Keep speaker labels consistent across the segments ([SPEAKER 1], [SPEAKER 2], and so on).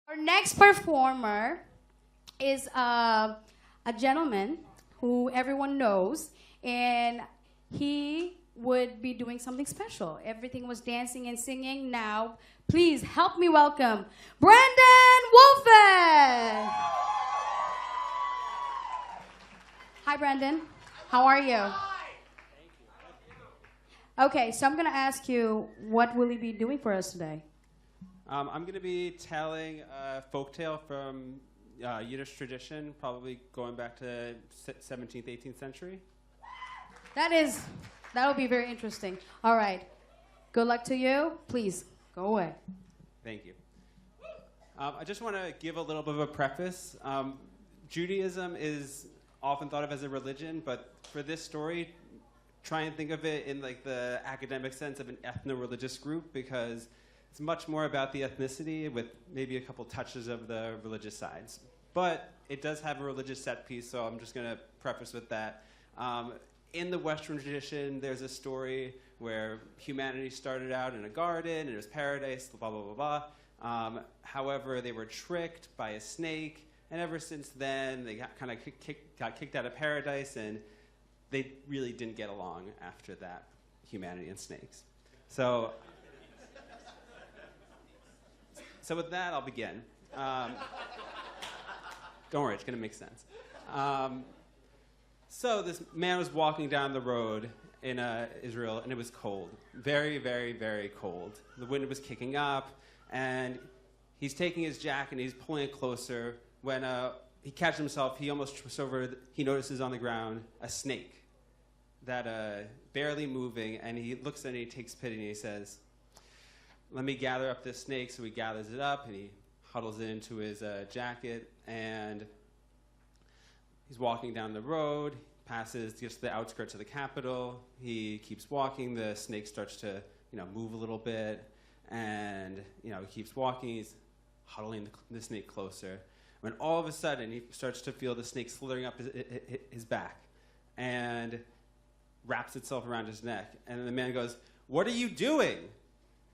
[SPEAKER 1] Our next performer is a gentleman who everyone knows, and he would be doing something special. Everything was dancing and singing. Now, please help me welcome Brandon Wolfen. Hi, Brandon. How are you? Okay, so I'm gonna ask you, what will he be doing for us today?
[SPEAKER 2] I'm going to be telling a folktale from Yiddish tradition, probably going back to 17th, 18th century.
[SPEAKER 1] That'll be very interesting. All right. Good luck to you. Please, go away.
[SPEAKER 2] Thank you. I just want to give a little bit of a preface. Judaism is often thought of as a religion, but for this story, try and think of it in like the academic sense of an ethno-religious group, because it's much more about the ethnicity with maybe a couple touches of the religious sides. But it does have a religious set piece, so I'm just going to preface with that. In the Western tradition, there's a story where humanity started out in a garden, and it was paradise, blah, blah, blah, blah. However, they were tricked by a snake, and ever since then, they got kicked out of paradise, and they really didn't get along after that, humanity and snakes. So with that, I'll begin. Don't worry, it's going to make sense. So this man was walking down the road in Israel, and it was cold. Very, very, very cold. The wind was kicking up, and he's taking his jacket, and he's pulling it closer. When he catches himself, he almost trips over, he notices on the ground a snake that barely moving, and he looks at it, and he takes pity, and he says, "Let me gather up this snake." So he gathers it up, and he huddles it into his jacket, and he's walking down the road, gets to the outskirts of the capital. He keeps walking. The snake starts to, move a little bit, and, he keeps walking. He's huddling the snake closer, when all of a sudden he starts to feel the snake slithering up his back and wraps itself around his neck. And then the man goes, "What are you doing?"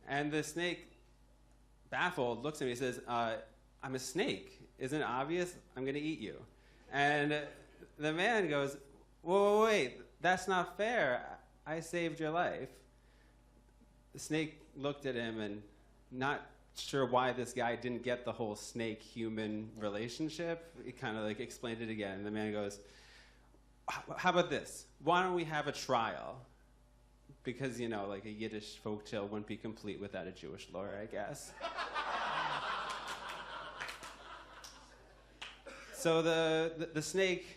[SPEAKER 2] And the snake, baffled, looks at me and says, "I'm a snake. Isn't it obvious? I'm going to eat you." And the man goes, "Whoa, wait, that's not fair. I saved your life." The snake looked at him, and not sure why this guy didn't get the whole snake-human relationship. He kind of explained it again. And the man goes, "How about this? Why don't we have a trial?" Because, a Yiddish folktale wouldn't be complete without a Jewish lawyer, I guess. So the snake,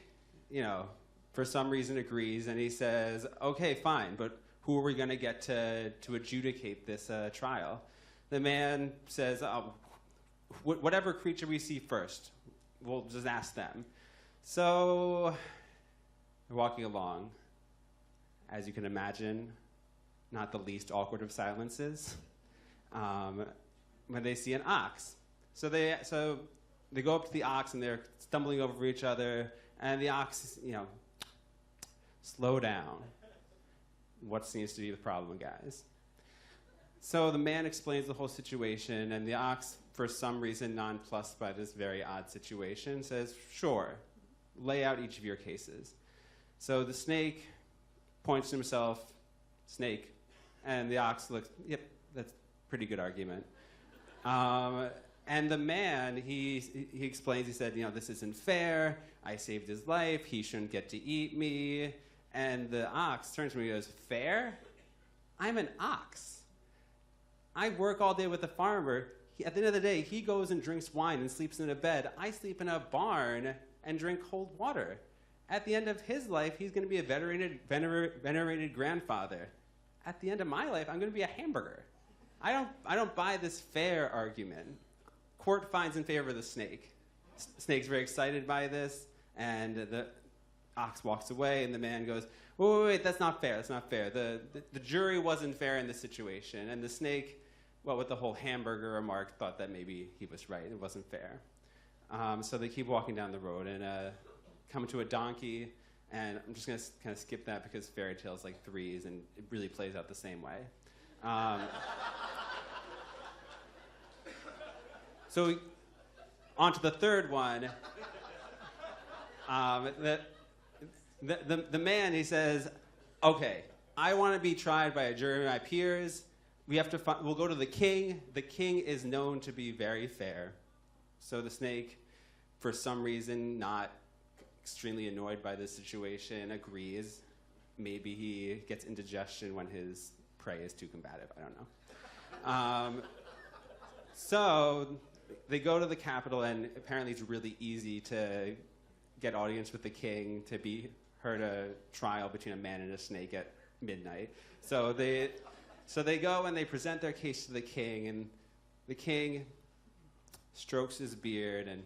[SPEAKER 2] for some reason agrees, and he says, "Okay, fine, but who are we going to get to adjudicate this trial?" The man says, "Whatever creature we see first, we'll just ask them." So they're walking along. As you can imagine, not the least awkward of silences, when they see an ox. So they go up to the ox, and they're stumbling over each other, and the ox, slow down. What seems to be the problem, guys? So the man explains the whole situation, and the ox, for some reason nonplussed by this very odd situation, says, "Sure, lay out each of your cases." So the snake points to himself, "Snake," and the ox looks, "Yep, that's a pretty good argument." And the man, he explains, he said, "This isn't fair. I saved his life. He shouldn't get to eat me." And the ox turns to me and goes, "Fair? I'm an ox. I work all day with a farmer. At the end of the day, he goes and drinks wine and sleeps in a bed. I sleep in a barn and drink cold water. At the end of his life, he's going to be a venerated grandfather. At the end of my life, I'm going to be a hamburger. I don't buy this fair argument." Court finds in favor of the snake. Snake's very excited by this, and the ox walks away, and the man goes, wait, that's not fair, that's not fair. The jury wasn't fair in this situation, and the snake, well, with the whole hamburger remark, thought that maybe he was right, it wasn't fair. So they keep walking down the road, and come to a donkey, and I'm just going to kind of skip that because fairy tale's like threes, and it really plays out the same way. So On to the third one. The man, he says, okay, I want to be tried by a jury of my peers. We'll go to the king. The king is known to be very fair. So the snake, for some reason, not extremely annoyed by this situation, agrees. Maybe he gets indigestion when his prey is too combative. I don't know. So they go to the Capitol, and apparently it's really easy to get audience with the king to be heard a trial between a man and a snake at midnight. So they go and they present their case to the king, and the king strokes his beard and,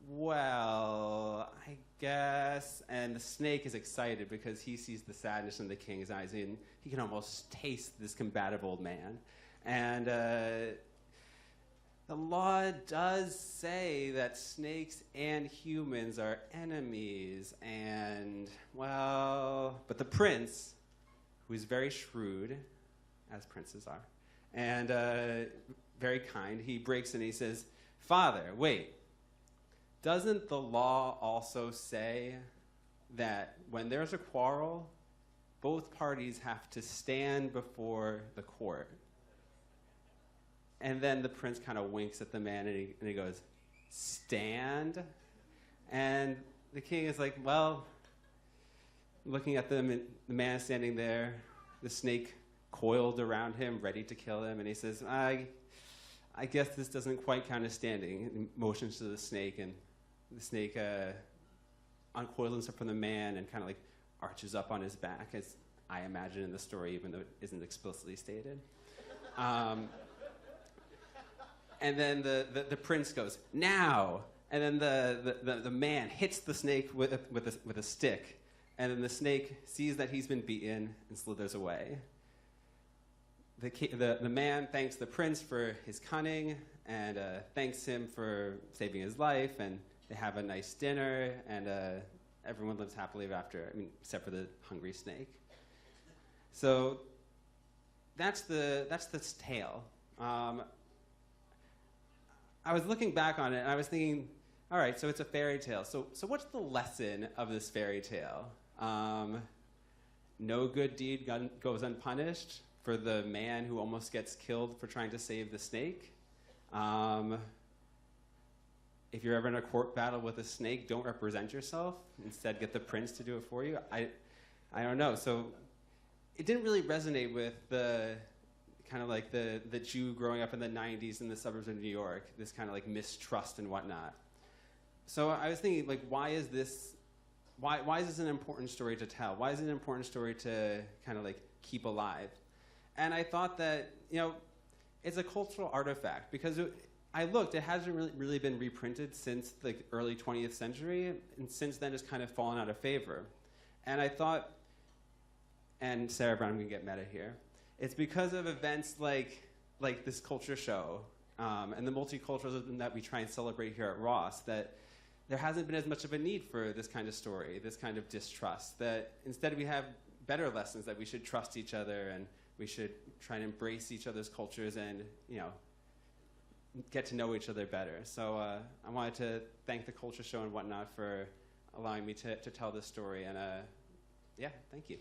[SPEAKER 2] well, I guess. And the snake is excited because he sees the sadness in the king's eyes, and he can almost taste this combative old man. And the law does say that snakes and humans are enemies, and, well, but the prince, who is very shrewd, as princes are, and very kind, he breaks in and he says, Father, wait, doesn't the law also say that when there's a quarrel, both parties have to stand before the court? And then the prince kind of winks at the man, and he goes, stand? And the king is like, well, looking at them, the man standing there, the snake coiled around him, ready to kill him, and he says, I guess this doesn't quite count as standing. And he motions to the snake, and the snake uncoils himself from the man and kind of like arches up on his back, as I imagine in the story, even though it isn't explicitly stated. And then the prince goes, now! And then the man hits the snake with a stick. And then the snake sees that he's been beaten and slithers away. The man thanks the prince for his cunning and thanks him for saving his life. And they have a nice dinner, and everyone lives happily ever after, except for the hungry snake. So that's this tale. I was looking back on it, and I was thinking, all right, so it's a fairy tale. So what's the lesson of this fairy tale? No good deed goes unpunished for the man who almost gets killed for trying to save the snake. If you're ever in a court battle with a snake, don't represent yourself. Instead, get the prince to do it for you. I don't know. So it didn't really resonate with the kind of like the Jew growing up in the 90s in the suburbs of New York, this kind of like mistrust and whatnot. So I was thinking, like, why is this an important story to tell? Why is it an important story to kind of like keep alive? And I thought that, it's a cultural artifact, because I looked, it hasn't really been reprinted since the early 20th century, and since then it's kind of fallen out of favor. And I thought, and Sarah Brown can get meta here, it's because of events like this culture show and the multiculturalism that we try and celebrate here at Ross, that there hasn't been as much of a need for this kind of story, this kind of distrust, that instead we have better lessons that we should trust each other and we should try and embrace each other's cultures and, get to know each other better. So I wanted to thank the culture show and whatnot for allowing me to tell this story, and yeah, thank you.